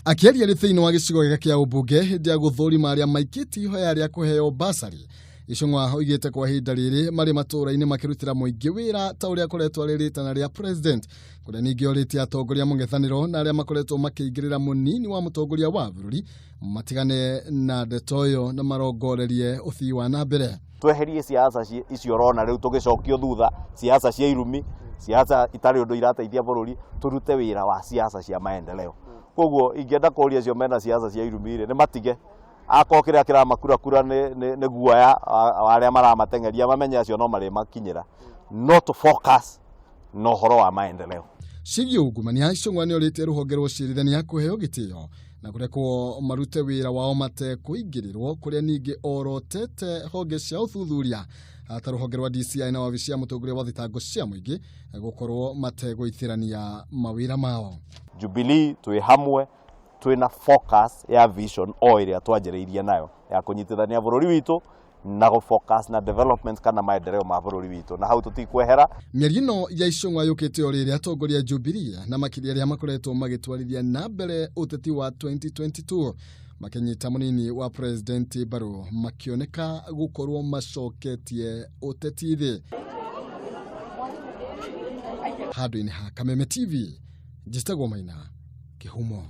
Akiaria ritini wa gicigo kia Mumbunge hindi ya guthurima aria maikiti ihoya ria kuheo basari, Ichung'wa oigite kwa ihinda riri mari matura-ini makirutira muingi wira tauria akoretwo ari ritana ria president, kuria ningi oritie atongoria mung'ethaniro na aria makoretwo makiingirira munini wa mutongoria wa bururi matigane na ndetoyo na marongorerie uthii wa nambere. Tweherie siasa icio rona riu tugicokio thutha, siasa cia irumi, siasa itari undu irateithia bururi, turute wira wa siasa cia maendeleo. Koguo ingenda kuria cio mena siasa cia irumi ni matige akokira kira makura ne guaya aria maramatengeria mamenye acio no mari makinyira, not focus no horo wa maendeleo. Ciigii ungumania Ichung'wa nioritie ruhonge rwa ucirithania kuheo gitio na kurekwo marute wira wao matekuingirirwo, kuria ningi orotete honge cia uthuthuria ata ruhonge rwa DCI na wabici ya mutongoria wa thitango cia muingi gukorwo mategwithirania mawira mao. Jubilee twi hamwe twina focus ya vision o iria twanjiriirie nayo ya kunyitithania bururi witu na go focus na development kana maendeleo ma bururi witu na hau tutikwehera. Mieri ino ya Ichung'wa yukite o riri atongoria Jubilee na makiria aria makoretwo magitwarithia nambere uteti wa 2022 makenyita munini wa president mbaru makioneka gukorwo macoketie uteti thi. Handu-ini ha Kameme TV, Njitagwo Maina, Kihumo.